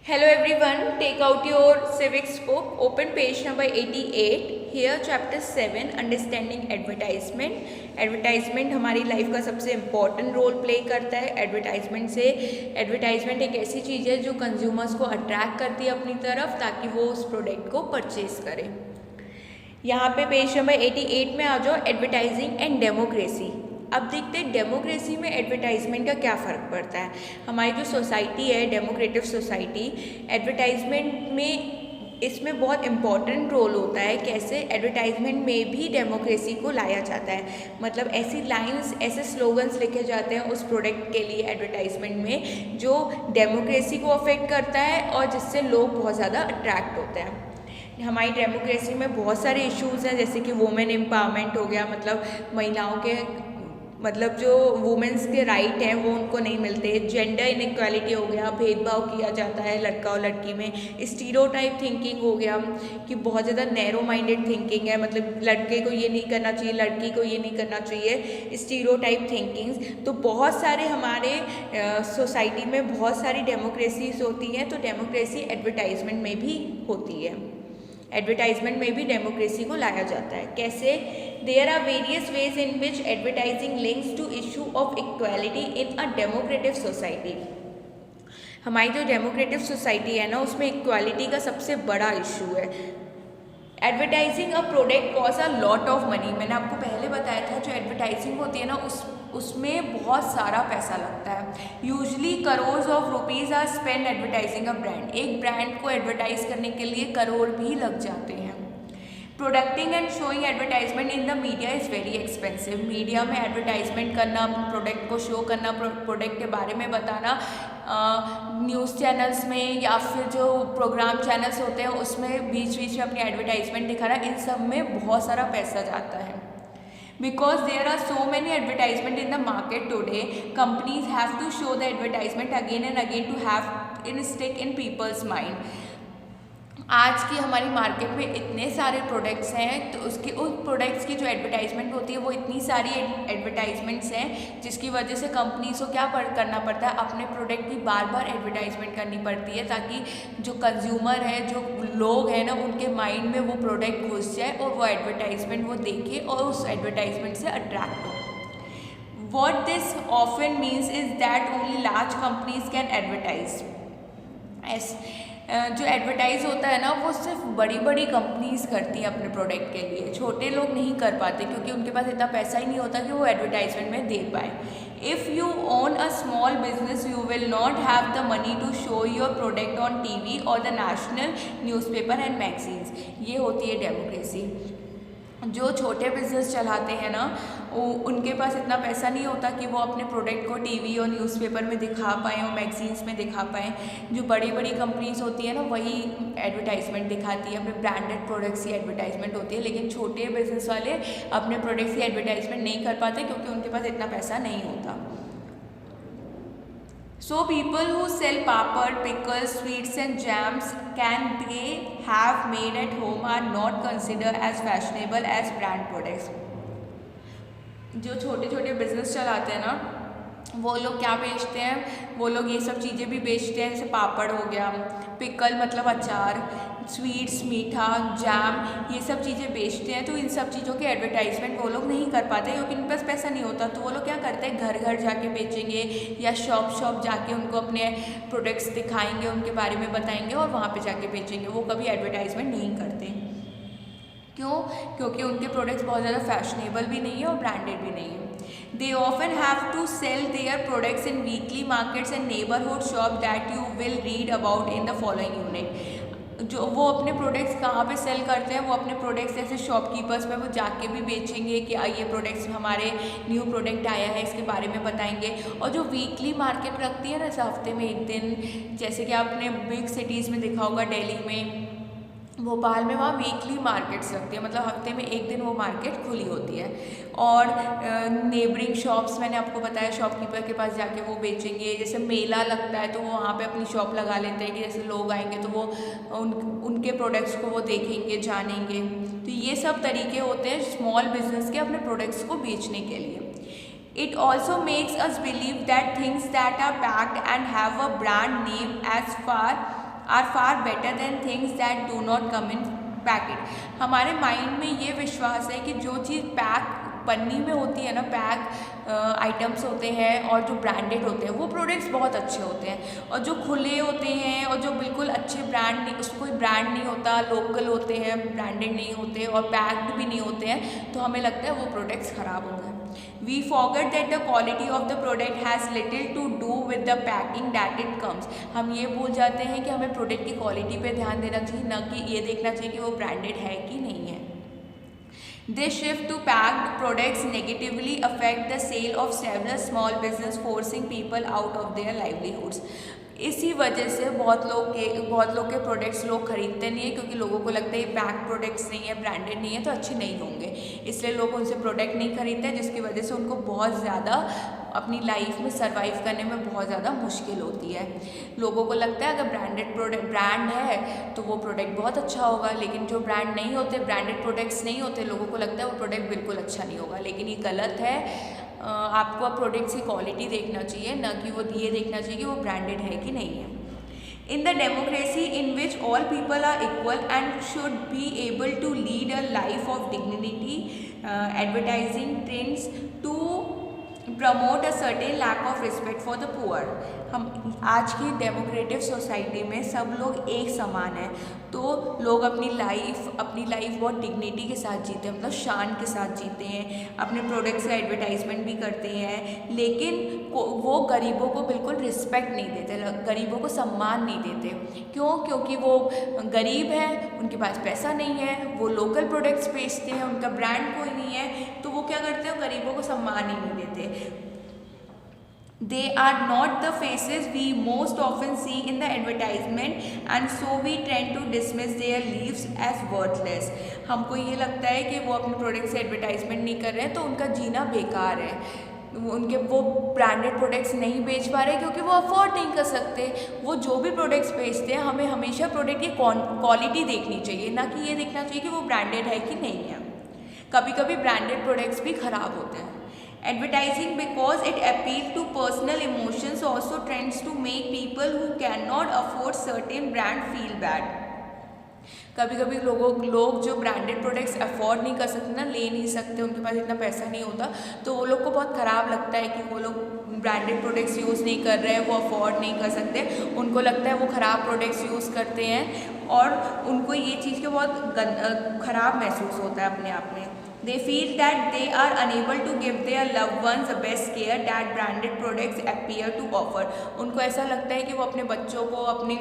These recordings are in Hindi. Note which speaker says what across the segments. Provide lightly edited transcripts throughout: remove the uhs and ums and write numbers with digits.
Speaker 1: Hello everyone, take out your civics book, open page number 88. Here chapter 7 understanding advertisement. Advertisement हमारी लाइफ का सबसे इम्पॉर्टेंट रोल प्ले करता है। एडवर्टाइजमेंट एक ऐसी चीज़ है जो कंज्यूमर्स को अट्रैक्ट करती है अपनी तरफ ताकि वो उस प्रोडक्ट को परचेज करें। यहाँ पे पेज नंबर 88 में आ जाओ, एडवर्टाइजिंग एंड डेमोक्रेसी। अब देखते हैं डेमोक्रेसी में एडवर्टाइजमेंट का क्या फ़र्क पड़ता है। हमारी जो सोसाइटी है, डेमोक्रेटिव सोसाइटी, एडवर्टाइजमेंट में इसमें बहुत इम्पॉर्टेंट रोल होता है। कैसे एडवर्टाइजमेंट में भी डेमोक्रेसी को लाया जाता है, मतलब ऐसी लाइंस, ऐसे स्लोगन्स लिखे जाते हैं उस प्रोडक्ट के लिए एडवर्टाइजमेंट में जो डेमोक्रेसी को अफेक्ट करता है और जिससे लोग बहुत ज़्यादा अट्रैक्ट होते हैं। हमारी डेमोक्रेसी में बहुत सारे इश्यूज़ हैं, जैसे कि वुमेन एम्पावरमेंट हो गया, मतलब महिलाओं के जो वुमेन्स के राइट हैं वो उनको नहीं मिलते। जेंडर इनइक्वालिटी हो गया, भेदभाव किया जाता है लड़का और लड़की में। स्टीरियोटाइप थिंकिंग हो गया कि बहुत ज़्यादा नैरो माइंडेड थिंकिंग है, मतलब लड़के को ये नहीं करना चाहिए, लड़की को ये नहीं करना चाहिए, स्टीरियोटाइप थिंकिंग्स। तो बहुत सारे हमारे सोसाइटी में बहुत सारी डेमोक्रेसीज होती हैं, तो डेमोक्रेसी एडवर्टाइजमेंट में भी होती है। एडवर्टाइजमेंट में भी डेमोक्रेसी को लाया जाता है। कैसे? There are various ways in which advertising links to issue of equality in a democratic society. हमारी जो डेमोक्रेटिव सोसाइटी है ना, उसमें इक्वालिटी का सबसे बड़ा इशू है। Advertising a product cost a lot of money. मैंने आपको पहले बताया था, जो एडवर्टाइजिंग होती है ना उसमें बहुत सारा पैसा लगता है। Usually crores of rupees are spend advertising a brand. एक ब्रांड को एडवर्टाइज करने के लिए करोड़ भी लग जाते हैं। Producing and showing advertisement in the media is very expensive. Media में एडवर्टाइजमेंट करना, प्रोडक्ट को शो करना, प्रोडक्ट के बारे में बताना, न्यूज़ चैनल्स में या फिर जो प्रोग्राम चैनल्स होते हैं उसमें बीच बीच में अपनी एडवर्टाइजमेंट दिखाना, इन सब में बहुत सारा पैसा जाता है। Because there are so many advertisement in the market today, companies have to show the advertisement again and again to have it stick in people's mind. आज की हमारी मार्केट में इतने सारे प्रोडक्ट्स हैं, तो उन प्रोडक्ट्स की जो एडवर्टाइजमेंट होती है वो इतनी सारी एडवर्टाइजमेंट्स हैं जिसकी वजह से कंपनीज को क्या करना पड़ता है, अपने प्रोडक्ट की बार बार एडवर्टाइजमेंट करनी पड़ती है ताकि जो कंज्यूमर है, जो लोग हैं ना, उनके माइंड में वो प्रोडक्ट घुस जाए और वो एडवर्टाइजमेंट वो देखे और उस एडवर्टाइजमेंट से अट्रैक्ट हो। What this often means is that only large companies can advertise. जो एडवर्टाइज़ होता है ना, वो सिर्फ बड़ी बड़ी कंपनीज करती हैं अपने प्रोडक्ट के लिए। छोटे लोग नहीं कर पाते क्योंकि उनके पास इतना पैसा ही नहीं होता कि वो एडवर्टाइजमेंट में दे पाए। If you own a small business you will not have the money to show your product on TV और the national newspaper and magazines. ये होती है डेमोक्रेसी। जो छोटे बिजनेस चलाते हैं ना, उनके पास इतना पैसा नहीं होता कि वो अपने प्रोडक्ट को टीवी और न्यूज़पेपर में दिखा पाएँ और मैगजीन्स में दिखा पाएँ। जो बड़ी बड़ी कंपनीज होती है ना, वही एडवर्टाइजमेंट दिखाती है, अपने ब्रांडेड प्रोडक्ट्स की एडवर्टाइजमेंट होती है। लेकिन छोटे बिजनेस वाले अपने प्रोडक्ट्स की एडवर्टाइजमेंट नहीं कर पाते क्योंकि उनके पास इतना पैसा नहीं होता। So people who sell papad, pickles, sweets and jams can they have made at home are not considered as fashionable as brand products. जो छोटे छोटे बिजनेस चलाते हैं ना, वो लोग क्या बेचते हैं, वो लोग ये सब चीज़ें भी बेचते हैं, जैसे पापड़ हो गया, पिकल मतलब अचार, स्वीट्स मीठा, जैम, ये सब चीज़ें बेचते हैं। तो इन सब चीज़ों की एडवर्टाइजमेंट वो लोग नहीं कर पाते क्योंकि उनके पास पैसा नहीं होता। तो वो लोग क्या करते हैं, घर घर जाके बेचेंगे या शॉप जाके उनको अपने प्रोडक्ट्स दिखाएंगे, उनके बारे में बताएंगे और वहाँ पे जाके बेचेंगे। वो कभी एडवर्टाइजमेंट नहीं करते। क्यों? क्योंकि उनके प्रोडक्ट्स बहुत ज़्यादा फैशनेबल भी नहीं है और ब्रांडेड भी नहीं है। They often have to sell their products in weekly markets and neighborhood shop that you will read about in the following unit. जो वो अपने प्रोडक्ट्स कहाँ पे सेल करते हैं, वो अपने प्रोडक्ट्स ऐसे शॉपकीपर्स में वो जाके भी बेचेंगे कि ये प्रोडक्ट्स हमारे न्यू प्रोडक्ट आया है, इसके बारे में बताएंगे। और जो वीकली मार्केट रखती है ना, जैसे हफ्ते में एक दिन, जैसे कि आपने बिग सिटीज़ में देखा होगा, दिल्ली में, भोपाल में, वहाँ वीकली मार्केट्स लगती है, मतलब हफ्ते में एक दिन वो मार्केट खुली होती है। और नेबरिंग शॉप्स, मैंने आपको बताया, शॉपकीपर के पास जाके वो बेचेंगे। जैसे मेला लगता है तो वो वहाँ पे अपनी शॉप लगा लेते हैं कि जैसे लोग आएंगे तो वो उनके प्रोडक्ट्स को वो देखेंगे, जानेंगे। तो ये सब तरीके होते हैं स्मॉल बिजनेस के अपने प्रोडक्ट्स को बेचने के लिए। It also makes us believe that things that are packed and have a brand name as far are far better than things that do not come in packet. हमारे माइंड में ये विश्वास है कि जो चीज़ पैक पन्नी में होती है ना, पैक आइटम्स होते हैं और जो ब्रांडेड होते हैं वो प्रोडक्ट्स बहुत अच्छे होते हैं, और जो खुले होते हैं और जो बिल्कुल अच्छे ब्रांड नहीं, उसमें कोई ब्रांड नहीं होता, लोकल होते हैं, ब्रांडेड नहीं होते और पैक्ड भी नहीं होते हैं, तो हमें लगता है वो प्रोडक्ट्स ख़राब होंगे। We forget that the quality of the product has little to do with the packing that it comes। हम ये भूल जाते हैं कि हमें प्रोडक्ट की क्वालिटी पे ध्यान देना चाहिए, ना कि ये देखना चाहिए कि वो ब्रांडेड है कि नहीं है। This shift to packed products negatively affect the sale of several small business, forcing people out of their livelihoods। इसी वजह से बहुत लोग के प्रोडक्ट्स लोग खरीदते नहीं है, क्योंकि लोगों को लगता है ये पैक प्रोडक्ट्स नहीं है, ब्रांडेड नहीं है तो अच्छे नहीं होंगे, इसलिए लोग उनसे प्रोडक्ट नहीं खरीदते, जिसकी वजह से उनको बहुत ज़्यादा अपनी लाइफ में सर्वाइव करने में बहुत ज़्यादा मुश्किल होती है। लोगों को लगता है अगर ब्रांड है तो वो प्रोडक्ट बहुत अच्छा होगा, लेकिन जो ब्रांड नहीं होते, ब्रांडेड प्रोडक्ट्स नहीं होते, लोगों को लगता है वो प्रोडक्ट बिल्कुल अच्छा नहीं होगा, लेकिन ये गलत है। आपको प्रोडक्ट्स की क्वालिटी देखना चाहिए, ना कि वो ये देखना चाहिए कि वो ब्रांडेड है कि नहीं है। In the democracy in which all people are equal and should be able to lead a life of dignity, advertising trends to promote a certain lack of respect for the poor। हम आज की डेमोक्रेटिक सोसाइटी में सब लोग एक समान हैं, तो लोग अपनी लाइफ बहुत डिग्निटी के साथ जीते हैं, मतलब शान के साथ जीते हैं, अपने प्रोडक्ट्स का एडवर्टाइजमेंट भी करते हैं, लेकिन वो गरीबों को बिल्कुल रिस्पेक्ट नहीं देते, गरीबों को सम्मान नहीं देते। क्यों? क्योंकि वो गरीब हैं, उनके पास पैसा नहीं है, वो लोकल प्रोडक्ट्स बेचते हैं, उनका ब्रांड कोई नहीं है, तो वो क्या करते हैं, गरीबों को सम्मान ही नहीं देते। They are not the faces we most often see in the advertisement, and so we tend to dismiss their lives as worthless। हमको ये लगता है कि वो अपने प्रोडक्ट से एडवर्टाइजमेंट नहीं कर रहे हैं तो उनका जीना बेकार है, वो ब्रांडेड प्रोडक्ट्स नहीं बेच पा रहे क्योंकि वो अफोर्ड नहीं कर सकते। वो जो भी प्रोडक्ट्स बेचते हैं, हमें हमेशा प्रोडक्ट की क्वालिटी देखनी चाहिए, ना कि ये देखना चाहिए कि वो ब्रांडेड है कि नहीं है। कभी कभी ब्रांडेड प्रोडक्ट्स भी ख़राब होते हैं। Advertising, because it appeals to personal emotions, also tends to make people who cannot afford certain brand feel bad। कभी कभी लोग जो ब्रांडेड प्रोडक्ट्स अफोर्ड नहीं कर सकते ना, ले नहीं सकते, उनके पास इतना पैसा नहीं होता, तो वो लोग को बहुत ख़राब लगता है कि वो लोग ब्रांडेड प्रोडक्ट्स यूज़ नहीं कर रहे हैं, वो अफोर्ड नहीं कर सकते, उनको लगता है वो ख़राब प्रोडक्ट्स यूज़ करते हैं और उनको ये चीज़ के बहुत ख़राब महसूस होता है अपने आप में। They feel that they are unable to give their loved ones the best care that branded products appear to offer। उनको ऐसा लगता है कि वो अपने बच्चों को, अपने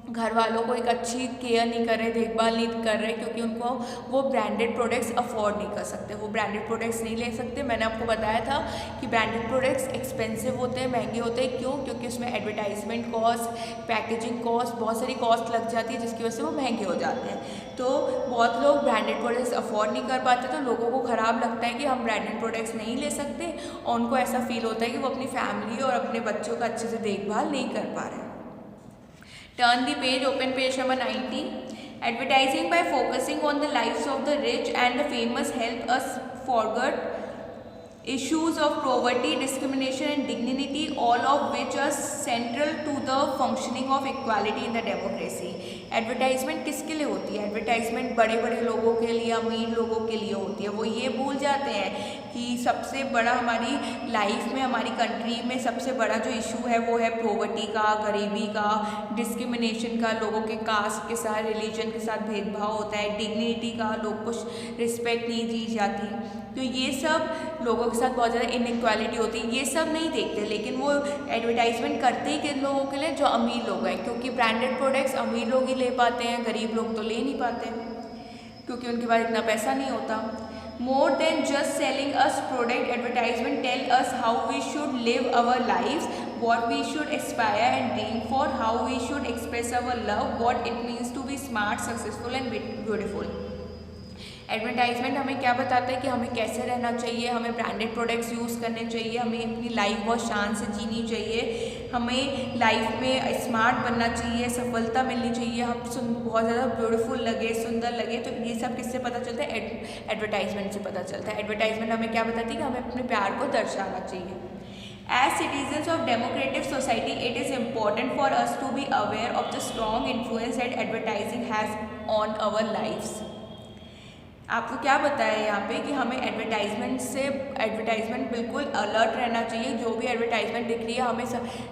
Speaker 1: घर वालों को एक अच्छी केयर नहीं कर रहे, देखभाल नहीं कर रहे, क्योंकि उनको वो ब्रांडेड प्रोडक्ट्स अफोर्ड नहीं कर सकते, वो ब्रांडेड प्रोडक्ट्स नहीं ले सकते। मैंने आपको बताया था कि ब्रांडेड प्रोडक्ट्स एक्सपेंसिव होते हैं, महंगे होते हैं। क्यों? क्योंकि उसमें एडवर्टाइजमेंट कॉस्ट, पैकेजिंग कॉस्ट, बहुत सारी कॉस्ट लग जाती है, जिसकी वजह से वो महंगे हो जाते हैं। तो बहुत लोग ब्रांडेड प्रोडक्ट्स अफोर्ड नहीं कर पाते, तो लोगों को ख़राब लगता है कि हम ब्रांडेड प्रोडक्ट्स नहीं ले सकते, और उनको ऐसा फील होता है कि वो अपनी फैमिली और अपने बच्चों का अच्छे से देखभाल नहीं कर पा रहे। Turn the page, open page number 90। Advertising by focusing on the lives of the rich and the famous help us forget issues of poverty, discrimination and dignity, all of which are central to the functioning of equality in the democracy। Advertisement किसके लिए होती है? एडवर्टाइजमेंट बड़े बड़े लोगों के लिए, अमीर लोगों के लिए होती है। वो ये भूल जाते हैं कि सबसे बड़ा हमारी लाइफ में, हमारी कंट्री में सबसे बड़ा जो इशू है वो है पॉवर्टी का, गरीबी का, डिस्क्रिमिनेशन का, लोगों के कास्ट के साथ, रिलीजन के साथ भेदभाव होता है, डिग्निटी का, लोग को रिस्पेक्ट नहीं दी जाती। तो ये सब लोगों के साथ बहुत ज़्यादा इनइक्वालिटी होती है, ये सब नहीं देखते, लेकिन वो एडवर्टाइजमेंट करते ही किन लोगों के लिए? जो अमीर लोग हैं, क्योंकि ब्रांडेड प्रोडक्ट्स अमीर लोग ही ले पाते हैं, गरीब लोग तो ले नहीं पाते क्योंकि उनके पास इतना पैसा नहीं होता। More than just selling us product, advertisement tell us how we should live our lives, what we should aspire and dream for, how we should express our love, what it means to be smart, successful and beautiful। Advertisement हमें क्या बताता है कि हमें कैसे रहना चाहिए, हमें ब्रांडेड प्रोडक्ट्स यूज़ करने चाहिए, हमें अपनी लाइफ बहुत शान से जीनी चाहिए, हमें लाइफ में स्मार्ट बनना चाहिए, सफलता मिलनी चाहिए, हम बहुत ज़्यादा ब्यूटीफुल लगे, सुंदर लगे। तो ये सब किससे पता चलता है? एडवर्टाइजमेंट से पता चलता है। एडवर्टाइजमेंट हमें क्या बताती है कि हमें अपने प्यार को दर्शाना चाहिए। As citizens of democratic society, it is important for us to be aware of the strong influence that advertising has on our lives. आपको क्या बताया यहाँ पे कि हमें एडवर्टाइजमेंट बिल्कुल अलर्ट रहना चाहिए। जो भी एडवर्टाइजमेंट दिख रही है हमें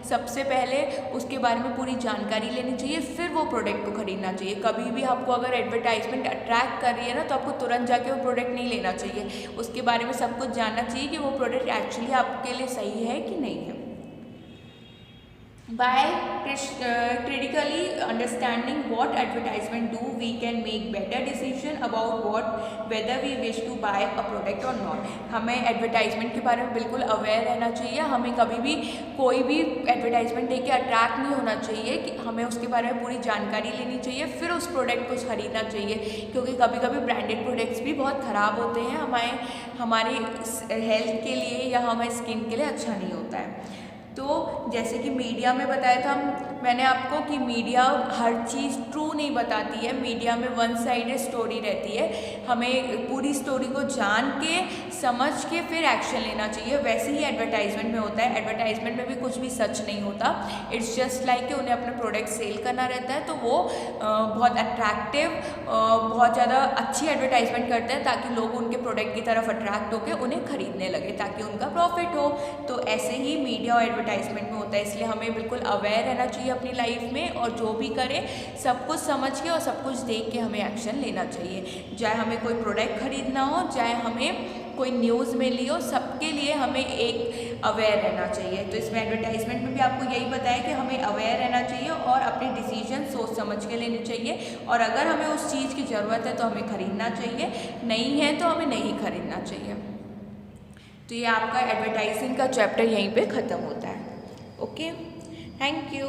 Speaker 1: सबसे पहले उसके बारे में पूरी जानकारी लेनी चाहिए, फिर वो प्रोडक्ट को खरीदना चाहिए। कभी भी आपको अगर एडवर्टाइजमेंट अट्रैक्ट कर रही है ना, तो आपको तुरंत जाके वो प्रोडक्ट नहीं लेना चाहिए। उसके बारे में सब कुछ जानना चाहिए कि वो प्रोडक्ट एक्चुअली आपके लिए सही है कि नहीं है। By critically understanding what advertisement do, we can make better decision about whether we wish to buy a product or not. हमें एडवर्टाइजमेंट के बारे में बिल्कुल अवेयर रहना चाहिए। हमें कभी भी कोई भी एडवर्टाइजमेंट देख के अट्रैक्ट नहीं होना चाहिए, कि हमें उसके बारे में पूरी जानकारी लेनी चाहिए, फिर उस प्रोडक्ट को खरीदना चाहिए। क्योंकि कभी कभी ब्रांडेड प्रोडक्ट्स भी बहुत ख़राब होते हैं, हमारी हेल्थ के लिए या हमारी स्किन के लिए अच्छा नहीं होता है। तो जैसे कि मीडिया में बताया था मैंने आपको कि मीडिया हर चीज़ ट्रू नहीं बताती है। मीडिया में वन साइडेड स्टोरी रहती है। हमें पूरी स्टोरी को जान के समझ के फिर एक्शन लेना चाहिए। वैसे ही एडवर्टाइजमेंट में होता है। एडवर्टाइजमेंट में भी कुछ भी सच नहीं होता। इट्स जस्ट लाइक कि उन्हें अपना प्रोडक्ट सेल करना रहता है, तो वो बहुत अट्रैक्टिव, बहुत ज़्यादा अच्छी एडवर्टाइजमेंट करते हैं ताकि लोग उनके प्रोडक्ट की तरफ अट्रैक्ट होकर उन्हें खरीदने लगे, ताकि उनका प्रॉफिट हो। तो ऐसे ही मीडिया और एडवर्टाइजमेंट में होता है। इसलिए हमें बिल्कुल अवेयर रहना चाहिए अपनी लाइफ में, और जो भी करें सब कुछ समझ के और सब कुछ देख के हमें एक्शन लेना चाहिए। चाहे हमें कोई प्रोडक्ट खरीदना हो, चाहे हमें कोई न्यूज़ मिली हो, सबके लिए हमें एक अवेयर रहना चाहिए। तो इसमें एडवर्टाइजमेंट में भी आपको यही बताया कि हमें अवेयर रहना चाहिए और अपने डिसीजन सोच समझ के लेने चाहिए। और अगर हमें उस चीज़ की ज़रूरत है तो हमें ख़रीदना चाहिए, नहीं है तो हमें नहीं खरीदना चाहिए। तो ये आपका एडवर्टाइजिंग का चैप्टर यहीं पे ख़त्म होता है। Okay, thank you.